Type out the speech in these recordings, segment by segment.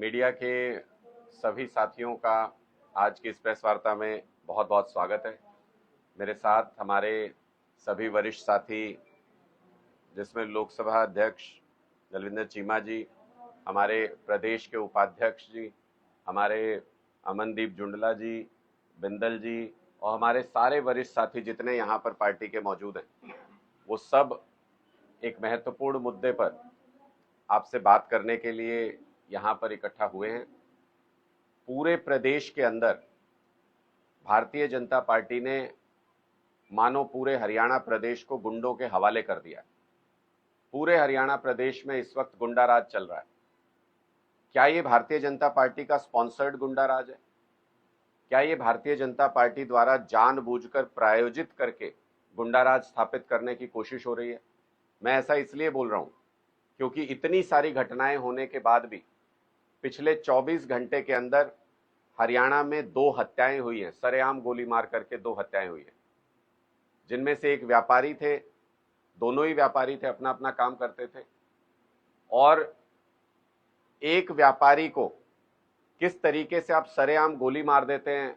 Media के सभी साथियों का आज की इस प्रेस वार्ता में बहुत बहुत स्वागत है। मेरे साथ हमारे सभी वरिष्ठ साथी, जिसमें लोकसभा अध्यक्ष दलविंदर चीमा जी, हमारे प्रदेश के उपाध्यक्ष जी, हमारे अमनदीप जुंडला जी, बिंदल जी और हमारे सारे वरिष्ठ साथी जितने यहाँ पर पार्टी के मौजूद हैं, वो सब एक महत्वपूर्ण मुद्दे पर आपसे बात करने के लिए यहाँ पर इकट्ठा हुए हैं। पूरे प्रदेश के अंदर भारतीय जनता पार्टी ने मानो पूरे हरियाणा प्रदेश को गुंडों के हवाले कर दिया। पूरे हरियाणा प्रदेश में इस वक्त गुंडा राज चल रहा है। क्या ये भारतीय जनता पार्टी का स्पॉन्सर्ड गुंडा राज है? क्या ये भारतीय जनता पार्टी द्वारा जानबूझकर प्रायोजित करके गुंडा राज स्थापित करने की कोशिश हो रही है? मैं ऐसा इसलिए बोल रहा हूं क्योंकि इतनी सारी घटनाएं होने के बाद भी पिछले 24 घंटे के अंदर हरियाणा में 2 हत्याएं हुई हैं। सरेआम गोली मार करके 2 हत्याएं हुई हैं, जिनमें से एक व्यापारी थे। दोनों ही व्यापारी थे, अपना अपना काम करते थे। और एक व्यापारी को किस तरीके से आप सरेआम गोली मार देते हैं।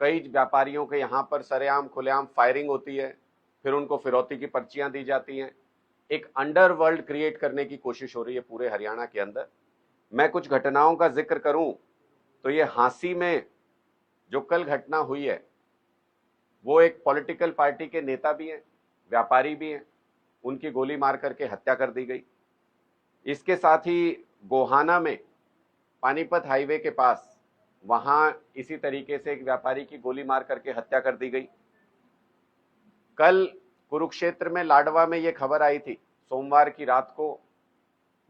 कई व्यापारियों के यहां पर सरेआम खुलेआम फायरिंग होती है, फिर उनको फिरौती की पर्चियां दी जाती हैं। एक अंडरवर्ल्ड क्रिएट करने की कोशिश हो रही है पूरे हरियाणा के अंदर। मैं कुछ घटनाओं का जिक्र करूं तो ये हांसी में जो कल घटना हुई है, वो एक पॉलिटिकल पार्टी के नेता भी हैं, व्यापारी भी हैं, उनकी गोली मार करके हत्या कर दी गई। इसके साथ ही गोहाना में पानीपत हाईवे के पास वहां इसी तरीके से एक व्यापारी की गोली मार करके हत्या कर दी गई। कल कुरुक्षेत्र में लाडवा में यह खबर आई थी, सोमवार की रात को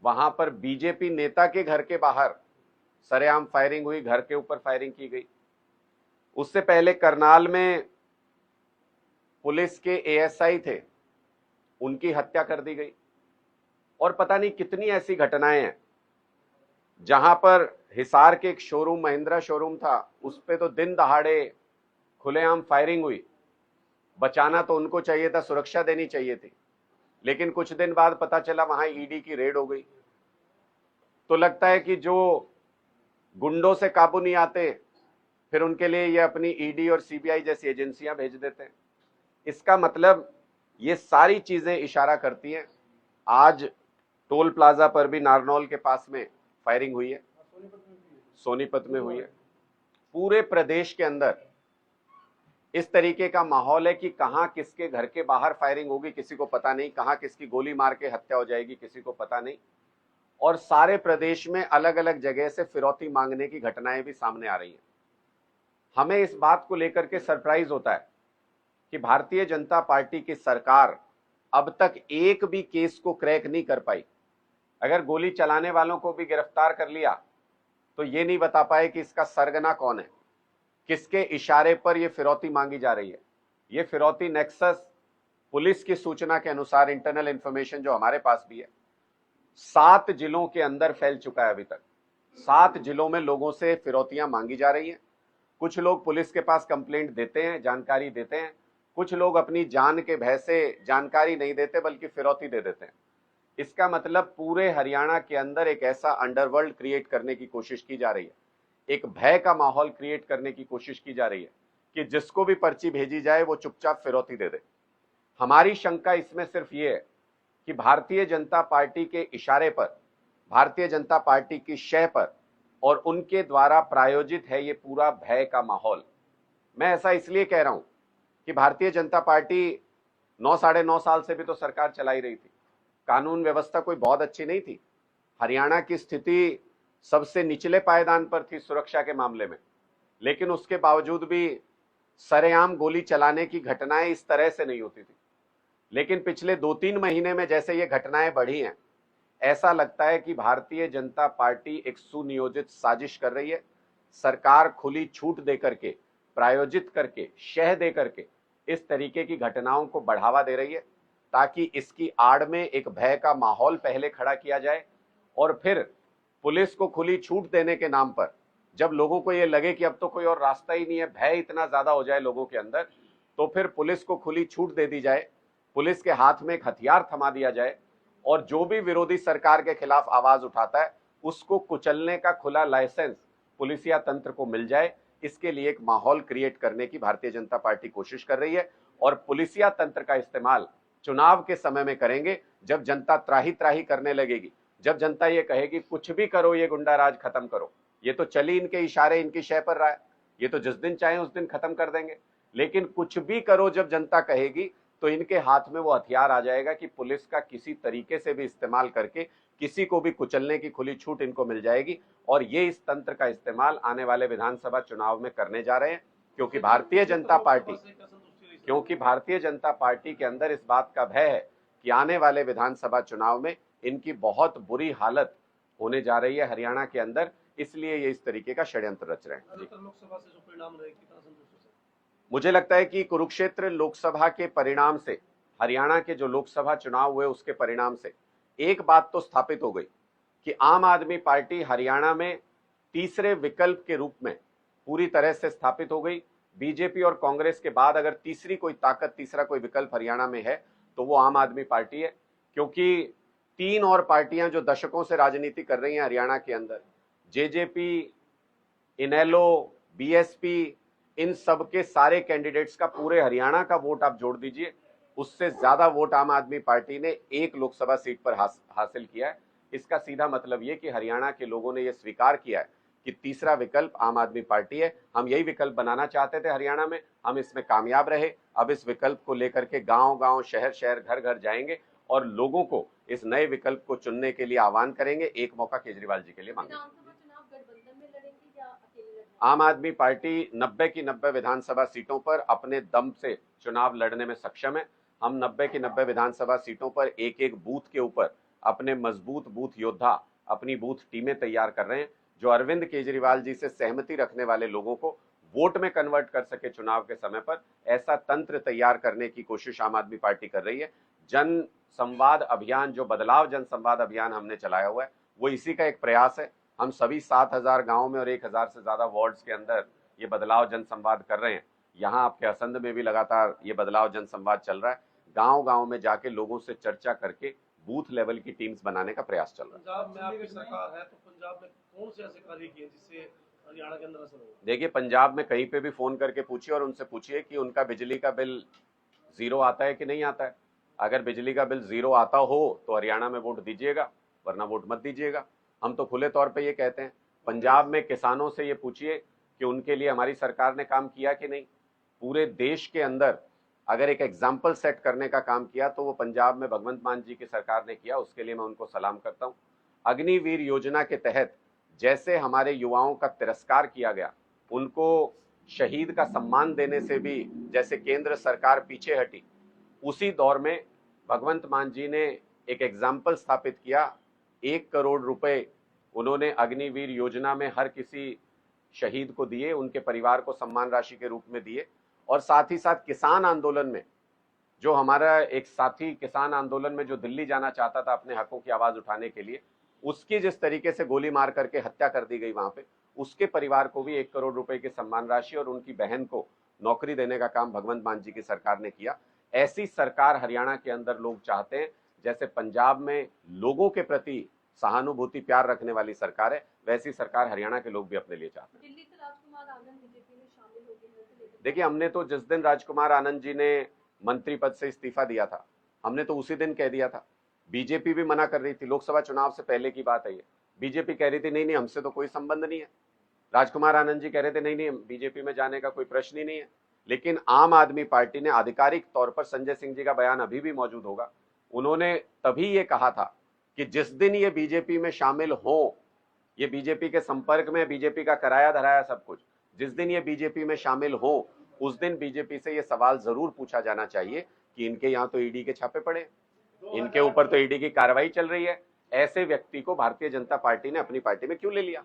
वहां पर बीजेपी नेता के घर के बाहर सरेआम फायरिंग हुई, घर के ऊपर फायरिंग की गई। उससे पहले करनाल में पुलिस के एएसआई थे, उनकी हत्या कर दी गई। और पता नहीं कितनी ऐसी घटनाएं हैं जहां पर हिसार के एक शोरूम, महिंद्रा शोरूम था, उस पे तो दिन दहाड़े खुलेआम फायरिंग हुई। बचाना तो उनको चाहिए था, सुरक्षा देनी चाहिए थी, लेकिन कुछ दिन बाद पता चला वहां ईडी की रेड हो गई। तो लगता है कि जो गुंडों से काबू नहीं आते, फिर उनके लिए ये अपनी ईडी और सीबीआई जैसी एजेंसियां भेज देते हैं। इसका मतलब ये सारी चीजें इशारा करती हैं। आज टोल प्लाजा पर भी नारनौल के पास में फायरिंग हुई है, सोनीपत में हुई है। पूरे प्रदेश के अंदर इस तरीके का माहौल है कि कहां किसके घर के बाहर फायरिंग होगी किसी को पता नहीं, कहां किसकी गोली मार के हत्या हो जाएगी किसी को पता नहीं। और सारे प्रदेश में अलग अलग जगह से फिरौती मांगने की घटनाएं भी सामने आ रही हैं। हमें इस बात को लेकर के सरप्राइज होता है कि भारतीय जनता पार्टी की सरकार अब तक एक भी केस को क्रैक नहीं कर पाई। अगर गोली चलाने वालों को भी गिरफ्तार कर लिया तो ये नहीं बता पाए कि इसका सरगना कौन है, किसके इशारे पर यह फिरौती मांगी जा रही है। यह फिरौती नेक्सस पुलिस की सूचना के अनुसार, इंटरनल इंफॉर्मेशन जो हमारे पास भी है, 7 जिलों के अंदर फैल चुका है। अभी तक 7 जिलों में लोगों से फिरौतियां मांगी जा रही हैं। कुछ लोग पुलिस के पास कंप्लेंट देते हैं, जानकारी देते हैं, कुछ लोग अपनी जान के भय से जानकारी नहीं देते बल्कि फिरौती दे देते हैं। इसका मतलब पूरे हरियाणा के अंदर एक ऐसा अंडरवर्ल्ड क्रिएट करने की कोशिश की जा रही है, एक भय का माहौल क्रिएट करने की कोशिश की जा रही है कि जिसको भी पर्ची भेजी जाए वो चुपचाप फिरौती दे दे। हमारी शंका इसमें सिर्फ ये है कि भारतीय जनता पार्टी के इशारे पर, भारतीय जनता पार्टी की शह पर और उनके द्वारा प्रायोजित है ये पूरा भय का माहौल। मैं ऐसा इसलिए कह रहा हूं कि भारतीय जनता पार्टी 9 साढ़े 9 साल से भी तो सरकार चला ही रही थी। कानून व्यवस्था कोई बहुत अच्छी नहीं थी। हरियाणा की स्थिति सबसे निचले पायदान पर थी सुरक्षा के मामले में, लेकिन उसके बावजूद भी सरेआम गोली चलाने की घटनाएं इस तरह से नहीं होती थी। लेकिन पिछले 2-3 महीने में जैसे ये घटनाएं बढ़ी हैं, ऐसा लगता है कि भारतीय जनता पार्टी एक सुनियोजित साजिश कर रही है। सरकार खुली छूट देकर के, प्रायोजित करके, शह दे करके इस तरीके की घटनाओं को बढ़ावा दे रही है, ताकि इसकी आड़ में एक भय का माहौल पहले खड़ा किया जाए और फिर पुलिस को खुली छूट देने के नाम पर जब लोगों को यह लगे कि अब तो कोई और रास्ता ही नहीं है, भय इतना ज्यादा हो जाए लोगों के अंदर, तो फिर पुलिस को खुली छूट दे दी जाए, पुलिस के हाथ में एक हथियार थमा दिया जाए और जो भी विरोधी सरकार के खिलाफ आवाज उठाता है उसको कुचलने का खुला लाइसेंस पुलिसिया तंत्र को मिल जाए, इसके लिए एक माहौल क्रिएट करने की भारतीय जनता पार्टी कोशिश कर रही है। और पुलिसिया तंत्र का इस्तेमाल चुनाव के समय में करेंगे, जब जनता त्राही त्राही करने लगेगी, जब जनता ये कहेगी कुछ भी करो, ये गुंडा राज खत्म करो। ये तो चली इनके इशारे, इनकी शय पर रहा है, ये तो जिस दिन चाहे उस दिन खत्म कर देंगे। लेकिन कुछ भी करो जब जनता कहेगी, तो इनके हाथ में वो हथियार आ जाएगा कि पुलिस का किसी तरीके से भी इस्तेमाल करके किसी को भी कुचलने की खुली छूट इनको मिल जाएगी। और ये इस तंत्र का इस्तेमाल आने वाले विधानसभा चुनाव में करने जा रहे हैं, क्योंकि भारतीय जनता पार्टी के अंदर इस बात का भय है कि आने वाले विधानसभा चुनाव में इनकी बहुत बुरी हालत होने जा रही है हरियाणा के अंदर, इसलिए ये इस तरीके का षड्यंत्र रच रहे हैं। लोकसभा से जो परिणाम रहे, कितना संतुष्ट है? मुझे लगता है कि कुरुक्षेत्र लोकसभा के परिणाम से, हरियाणा के जो लोकसभा चुनाव हुए उसके परिणाम से एक बात तो स्थापित हो गई कि आम आदमी पार्टी हरियाणा में तीसरे विकल्प के रूप में पूरी तरह से स्थापित हो गई। बीजेपी और कांग्रेस के बाद अगर तीसरी कोई ताकत, तीसरा कोई विकल्प हरियाणा में है तो वो आम आदमी पार्टी है। क्योंकि तीन और पार्टियां जो दशकों से राजनीति कर रही हैं हरियाणा के अंदर, जेजेपी, इनेलो, बीएसपी, इन सब के सारे कैंडिडेट्स का पूरे हरियाणा का वोट आप जोड़ दीजिए, उससे ज्यादा वोट आम आदमी पार्टी ने एक लोकसभा सीट पर हासिल किया है। इसका सीधा मतलब ये कि हरियाणा के लोगों ने यह स्वीकार किया है कि तीसरा विकल्प आम आदमी पार्टी है। हम यही विकल्प बनाना चाहते थे हरियाणा में, हम इसमें कामयाब रहे। अब इस विकल्प को लेकर के गांव गांव, शहर शहर, घर घर जाएंगे और लोगों को इस नए विकल्प को चुनने के लिए आह्वान करेंगे। एक मौका केजरीवाल जी के लिए मांगेंगे। आम आदमी पार्टी 90 की 90 विधानसभा सीटों पर अपने दम से चुनाव लड़ने में सक्षम है। हम 90 की 90 विधानसभा सीटों पर एक एक बूथ के ऊपर अपने मजबूत बूथ योद्धा, अपनी बूथ टीमें तैयार कर रहे हैं, जो अरविंद केजरीवाल जी से सहमति रखने वाले लोगों को वोट में कन्वर्ट कर सके चुनाव के समय पर। ऐसा तंत्र तैयार करने की कोशिश आम आदमी पार्टी कर रही है। जन संवाद अभियान, जो बदलाव जन संवाद अभियान हमने चलाया हुआ है, वो इसी का एक प्रयास है। हम सभी 7000 गांव में और 1000 से ज्यादा वार्ड्स के अंदर ये बदलाव जन संवाद कर रहे हैं। यहाँ आपके असंध में भी लगातार ये बदलाव जन संवाद चल रहा है। गांव गांव में जाके लोगों से चर्चा करके बूथ लेवल की टीम्स बनाने का प्रयास चल रहा है। पंजाब में आपकी सरकार है, तो पंजाब में कौन से ऐसे कार्य किए जिससे हरियाणा के अंदर असर हो? देखिए, पंजाब में कहीं पे भी फोन करके पूछिए और उनसे पूछिए कि उनका बिजली का बिल 0 आता है कि नहीं आता है। अगर बिजली का बिल 0 आता हो तो हरियाणा में वोट दीजिएगा, वरना वोट मत दीजिएगा। हम तो खुले तौर पे ये कहते हैं। पंजाब में किसानों से ये पूछिए कि उनके लिए हमारी सरकार ने काम किया कि नहीं। पूरे देश के अंदर अगर एक एग्जाम्पल सेट करने का काम किया तो वो पंजाब में भगवंत मान जी की सरकार ने किया, उसके लिए मैं उनको सलाम करता हूँ। अग्निवीर योजना के तहत जैसे हमारे युवाओं का तिरस्कार किया गया, उनको शहीद का सम्मान देने से भी जैसे केंद्र सरकार पीछे हटी, उसी दौर में भगवंत मान जी ने एक एग्जाम्पल स्थापित किया। 1 करोड़ रुपए उन्होंने अग्निवीर योजना में हर किसी शहीद को दिए, उनके परिवार को सम्मान राशि के रूप में दिए। और साथ ही साथ किसान आंदोलन में, जो हमारा एक साथी किसान आंदोलन में जो दिल्ली जाना चाहता था अपने हकों की आवाज उठाने के लिए, उसकी जिस तरीके से गोली मार करके हत्या कर दी गई वहां पे, उसके परिवार को भी 1 करोड़ रुपए की सम्मान राशि और उनकी बहन को नौकरी देने का काम भगवंत मान जी की सरकार ने किया। ऐसी सरकार हरियाणा के अंदर लोग चाहते हैं। जैसे पंजाब में लोगों के प्रति सहानुभूति, प्यार रखने वाली सरकार है, वैसी सरकार हरियाणा के लोग भी अपने लिए चाहते हैं। दिल्ली से राजकुमार आनंद बीजेपी में शामिल हो गए हैं। देखिए, हमने तो जिस दिन राजकुमार आनंद जी ने मंत्री पद से इस्तीफा दिया था, हमने तो उसी दिन कह दिया था। बीजेपी भी मना कर रही थी, लोकसभा चुनाव से पहले की बात है ये। बीजेपी कह रही थी नहीं नहीं, हमसे तो कोई संबंध नहीं है। राजकुमार आनंद जी कह रहे थे नहीं नहीं, बीजेपी में जाने का कोई प्रश्न ही नहीं है। लेकिन आम आदमी पार्टी ने आधिकारिक तौर पर, संजय सिंह जी का बयान अभी भी मौजूद होगा, उन्होंने तभी ये कहा था कि जिस दिन ये बीजेपी में शामिल हो, ये बीजेपी के संपर्क में, बीजेपी का कराया धराया सब कुछ, जिस दिन ये बीजेपी में शामिल हो, उस दिन बीजेपी से ये सवाल जरूर पूछा जाना चाहिए कि इनके यहाँ तो ईडी के छापे पड़े, इनके ऊपर तो ईडी की कार्रवाई चल रही है, ऐसे व्यक्ति को भारतीय जनता पार्टी ने अपनी पार्टी में क्यों ले लिया?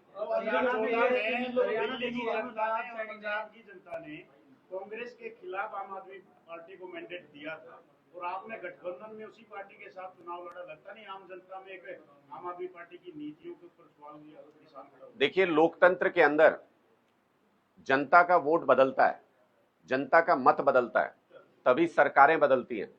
कांग्रेस के खिलाफ आम आदमी पार्टी को मैंडेट दिया था और आपने गठबंधन में उसी पार्टी के साथ चुनाव लड़ा। लगता नहीं आम जनता में एक आम आदमी पार्टी की नीतियों के ऊपर सवाल हुआ? देखिए, लोकतंत्र के अंदर जनता का वोट बदलता है, जनता का मत बदलता है, तभी सरकारें बदलती हैं।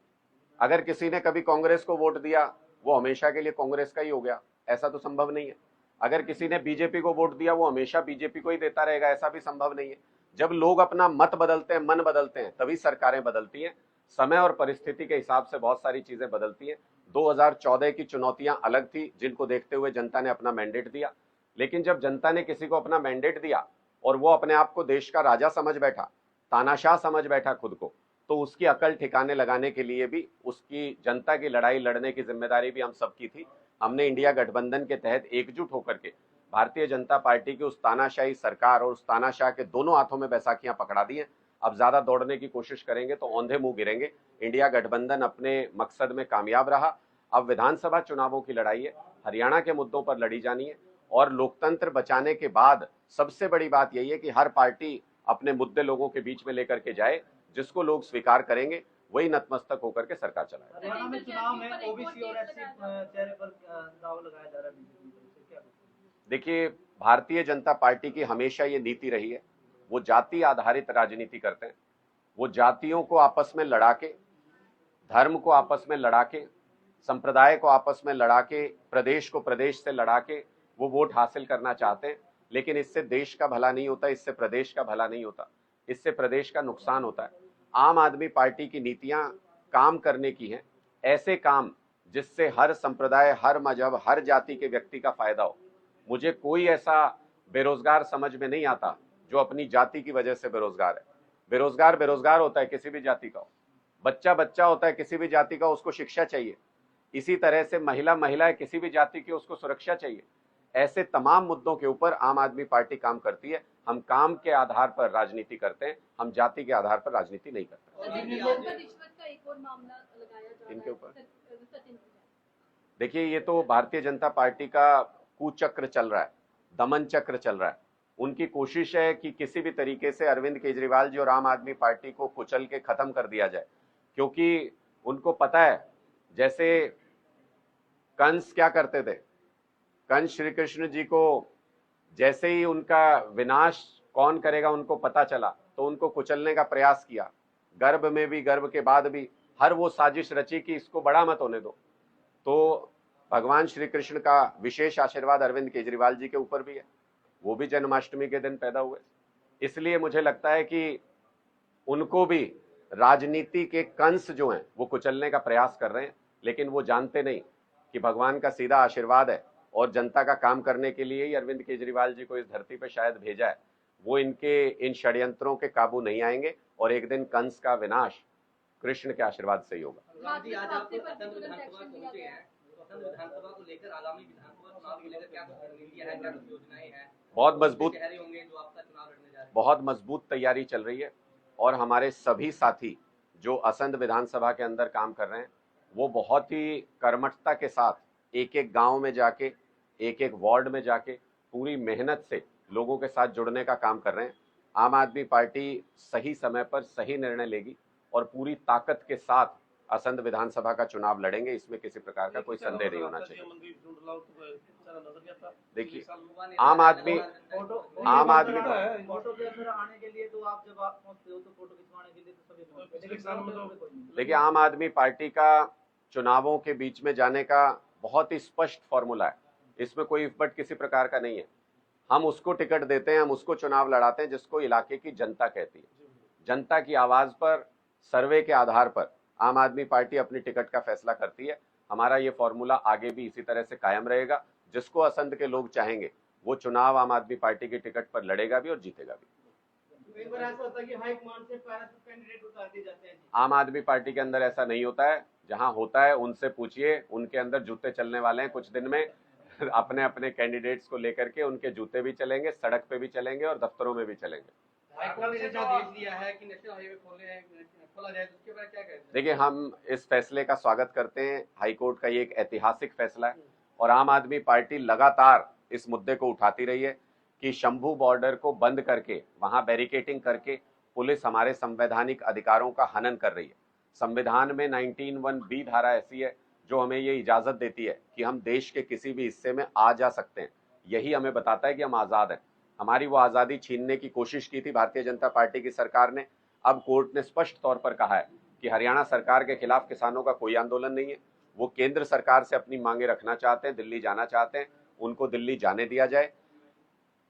अगर किसी ने कभी कांग्रेस को वोट दिया, वो हमेशा के लिए कांग्रेस का ही हो गया, ऐसा तो संभव नहीं है। अगर किसी ने बीजेपी को वोट दिया वो हमेशा बीजेपी को ही देता रहेगा, ऐसा भी संभव नहीं है। जब लोग अपना मत बदलते हैं, मन बदलते हैं, तभी सरकारें बदलती हैं। समय और परिस्थिति के हिसाब से बहुत सारी चीजें बदलती हैं। 2014 की चुनौतियां अलग थी, जिनको देखते हुए जनता ने अपना मैंडेट दिया। लेकिन जब जनता ने किसी को अपना मैंडेट दिया और वो अपने आप को देश का राजा समझ बैठा, तानाशाह समझ बैठा खुद को, तो उसकी अकल ठिकाने लगाने के लिए भी उसकी जनता की लड़ाई लड़ने की जिम्मेदारी भी हम सबकी थी। हमने इंडिया गठबंधन के तहत एकजुट होकर के भारतीय जनता पार्टी की उस तानाशाही सरकार और उस तानाशाह के दोनों हाथों में बैसाखियां पकड़ा दी हैं। अब ज्यादा दौड़ने की कोशिश करेंगे तो औंधे मुंह गिरेंगे। इंडिया गठबंधन अपने मकसद में कामयाब रहा। अब विधानसभा चुनावों की लड़ाई है, हरियाणा के मुद्दों पर लड़ी जानी है। और लोकतंत्र बचाने के बाद सबसे बड़ी बात यही है कि हर पार्टी अपने मुद्दे लोगों के बीच में लेकर के जाए, जिसको लोग स्वीकार करेंगे वही नतमस्तक होकर के सरकार चलाए। हरियाणा में चुनाव में ओबीसी और एससी चेहरे पर दाव लगाया जा रहा है बीजेपी की तरफ से, क्या कुछ? देखिए, भारतीय जनता पार्टी की हमेशा ये नीति रही है, वो जाति आधारित राजनीति करते हैं। वो जातियों को आपस में लड़ा के, धर्म को आपस में लड़ा के, संप्रदाय को आपस में लड़ा के, प्रदेश को प्रदेश से लड़ा के वो वोट हासिल करना चाहते हैं। लेकिन इससे देश का भला नहीं होता, इससे प्रदेश का भला नहीं होता, इससे प्रदेश का नुकसान होता है। आम आदमी पार्टी की नीतियां काम करने की हैं, ऐसे काम जिससे हर संप्रदाय, हर मजहब, हर जाति के व्यक्ति का फायदा हो। मुझे कोई ऐसा बेरोजगार समझ में नहीं आता जो अपनी जाति की वजह से बेरोजगार है। बेरोजगार बेरोजगार होता है, किसी भी जाति का हो। बच्चा बच्चा होता है, किसी भी जाति का, उसको शिक्षा चाहिए। इसी तरह से महिला महिला है, किसी भी जाति की, उसको सुरक्षा चाहिए। ऐसे तमाम मुद्दों के ऊपर आम आदमी पार्टी काम करती है। हम काम के आधार पर राजनीति करते हैं, हम जाति के आधार पर राजनीति नहीं करते। रिश्वत का एक और मामला लगाया जा रहा है इनके ऊपर सचिन पुजारी। देखिए, ये तो भारतीय जनता पार्टी का कुचक्र चल रहा है, दमन चक्र चल रहा है। उनकी कोशिश है कि किसी भी तरीके से अरविंद केजरीवाल जी और आम आदमी पार्टी को कुचल के खत्म कर दिया जाए, क्योंकि उनको पता है, जैसे कंस क्या करते थे, कंस श्री कृष्ण जी को जैसे ही उनका विनाश कौन करेगा उनको पता चला, तो उनको कुचलने का प्रयास किया। गर्भ में भी, गर्भ के बाद भी हर वो साजिश रची कि इसको बड़ा मत होने दो। तो भगवान श्री कृष्ण का विशेष आशीर्वाद अरविंद केजरीवाल जी के ऊपर भी है। वो भी जन्माष्टमी के दिन पैदा हुए। इसलिए मुझे लगता है कि उनको भी राजनीति के कंस जो हैं वो कुचलने का प्रयास कर रहे हैं, लेकिन वो जानते नहीं कि भगवान का सीधा आशीर्वाद है और जनता का काम करने के लिए ही अरविंद केजरीवाल जी को इस धरती पर शायद भेजा है। वो इनके इन षड्यंत्रों के काबू नहीं आएंगे और एक दिन कंस का विनाश कृष्ण के आशीर्वाद से ही होगा। आज आप असम विधानसभा पहुंचे हैं, तो असम विधानसभा को लेकर, आगामी विधानसभा चुनाव को लेकर क्या कुछ रणनीतियां हैं, क्या कुछ योजनाएं हैं? बहुत मजबूत शहरी होंगे जो आपका चुनाव लड़ने जा रहे हैं। बहुत मजबूत तैयारी चल रही है और हमारे सभी साथी जो असंध विधानसभा के अंदर काम कर रहे हैं वो बहुत ही कर्मठता के साथ एक एक गांव में जाके, एक एक वार्ड में जाके पूरी मेहनत से लोगों के साथ जुड़ने का काम कर रहे हैं। आम आदमी पार्टी सही समय पर सही निर्णय लेगी और पूरी ताकत के साथ असंध विधानसभा का चुनाव लड़ेंगे, इसमें किसी प्रकार का कोई संदेह नहीं होना चाहिए। देखिए, आम आदमी फोटो के अंदर आने के लिए तो आप जब आप पहुंचते हो तो फोटो खिंचवाने के लिए तो सभी देखिए, आम आदमी पार्टी का चुनावों के बीच में जाने का बहुत ही स्पष्ट फॉर्मूला है। इसमें कोई इफबट किसी प्रकार का नहीं है। हम उसको टिकट देते हैं, हम उसको चुनाव लड़ाते हैं जिसको इलाके की जनता कहती है। जनता की आवाज पर, सर्वे के आधार पर आम आदमी पार्टी अपनी टिकट का फैसला करती है। हमारा ये फॉर्मूला आगे भी इसी तरह से कायम रहेगा। जिसको असंध के लोग चाहेंगे वो चुनाव आम आदमी पार्टी की टिकट पर लड़ेगा भी और जीतेगा भी। एक बार ऐसा होता है कि हाईकमान से पैराशूट कैंडिडेट उतार दिए जाते हैं। आम आदमी पार्टी के अंदर ऐसा नहीं होता है। जहां होता है उनसे पूछिए, उनके अंदर जूते चलने वाले हैं। कुछ दिन में अपने अपने कैंडिडेट्स को लेकर के उनके जूते भी चलेंगे, सड़क पे भी चलेंगे और दफ्तरों में भी चलेंगे। हाईकोर्ट ने जो आदेश दिया है कि नेशनल हाईवे खोला जाए, उसके बारे में क्या कहते हैं? देखिए, हम इस फैसले का स्वागत करते हैं। हाईकोर्ट का ये एक ऐतिहासिक फैसला है और आम आदमी पार्टी लगातार इस मुद्दे को उठाती रही है कि शंभू बॉर्डर को बंद करके, वहां बैरिकेटिंग करके पुलिस हमारे संवैधानिक अधिकारों का हनन कर रही है। संविधान में 19(1)(b) धारा ऐसी है जो हमें ये इजाजत देती है कि हम देश के किसी भी हिस्से में आ जा सकते हैं। यही हमें बताता है कि हम आजाद हैं। हमारी वो आजादी छीनने की कोशिश की थी भारतीय जनता पार्टी की सरकार ने। अब कोर्ट ने स्पष्ट तौर पर कहा है कि हरियाणा सरकार के खिलाफ किसानों का कोई आंदोलन नहीं है। वो केंद्र सरकार से अपनी मांगे रखना चाहते हैं, दिल्ली जाना चाहते हैं। उनको दिल्ली जाने दिया जाए।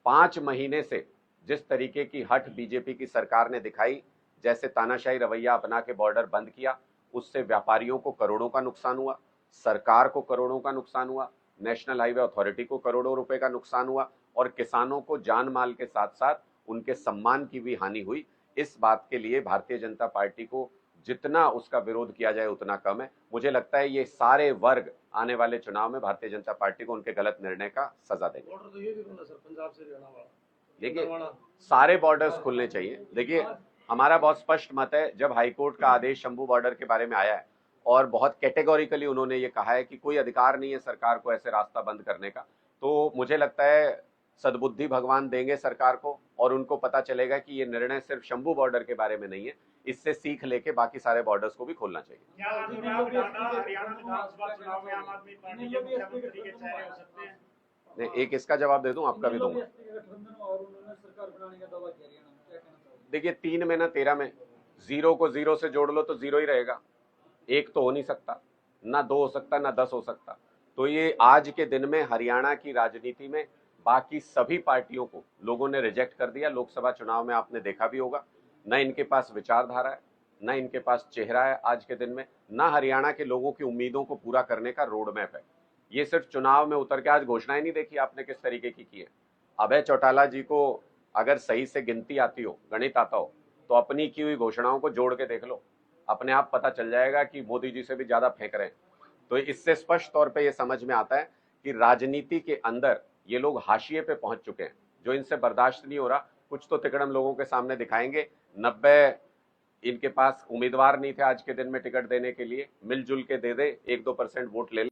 5 महीने से जिस तरीके की हठ बीजेपी की सरकार ने दिखाई, जैसे तानाशाही रवैया अपना के बॉर्डर बंद किया, उससे व्यापारियों को करोड़ों का नुकसान हुआ, सरकार को करोड़ों का नुकसान हुआ, नेशनल हाईवे अथॉरिटी को करोड़ों रुपए का नुकसान हुआ और किसानों को जान माल के साथ साथ उनके सम्मान की भी हानि हुई। इस बात के लिए भारतीय जनता पार्टी को जितना उसका विरोध किया जाए उतना कम है। मुझे लगता है ये सारे वर्ग आने वाले चुनाव में भारतीय जनता पार्टी को उनके गलत निर्णय का सजा देंगे। बॉर्डर तो ये भी खुला सर, पंजाब से हरियाणा वाला। देखिए, हरियाणा। सारे बॉर्डर्स खुलने चाहिए। देखिए, हमारा बहुत स्पष्ट मत है, जब हाईकोर्ट का आदेश शंभू बॉर्डर के बारे में आया है और बहुत कैटेगोरिकली उन्होंने ये कहा है कि कोई अधिकार नहीं है सरकार को ऐसे रास्ता बंद करने का, तो मुझे लगता है सद्बुद्धि भगवान देंगे सरकार को और उनको पता चलेगा कि ये निर्णय सिर्फ शंभू बॉर्डर के बारे में नहीं है, इससे सीख लेके बाकी सारे बॉर्डर्स को भी खोलना चाहिए। क्या अनुराग ठाकुर हरियाणा विधानसभा चुनाव में आम आदमी पार्टी के मुख्यमंत्री के चेहरे हो सकते हैं? नहीं, एक इसका जवाब दे दूं, आपका भी दूंगा। देखिए, 3 में ना 13 में, 0 को 0 से जोड़ लो तो 0 ही रहेगा, 1 तो हो नहीं सकता, ना 2 हो सकता, ना 10 हो सकता। तो ये आज के दिन में हरियाणा की राजनीति में बाकी सभी पार्टियों को लोगों ने रिजेक्ट कर दिया। लोकसभा चुनाव में आपने देखा भी होगा, न इनके पास विचारधारा है, न इनके पास चेहरा है आज के दिन में, न हरियाणा के लोगों की उम्मीदों को पूरा करने का रोड मैप है। ये सिर्फ चुनाव में उतर के आज घोषणाएं नहीं देखी आपने किस तरीके की है। अभय चौटाला जी को अगर सही से गिनती आती हो, गणित आता हो, तो अपनी की हुई घोषणाओं को जोड़ के देख लो, अपने आप पता चल जाएगा कि मोदी जी से भी ज्यादा फेंक रहे हैं। तो इससे स्पष्ट तौर पे ये समझ में आता है कि राजनीति के अंदर ये लोग हाशिए पे पहुंच चुके हैं, जो इनसे बर्दाश्त नहीं हो रहा। कुछ तो तिकड़म लोगों के सामने दिखाएंगे। 90 इनके पास उम्मीदवार नहीं थे आज के दिन में टिकट देने के लिए, मिलजुल के दे दे, 1-2% वोट ले ले।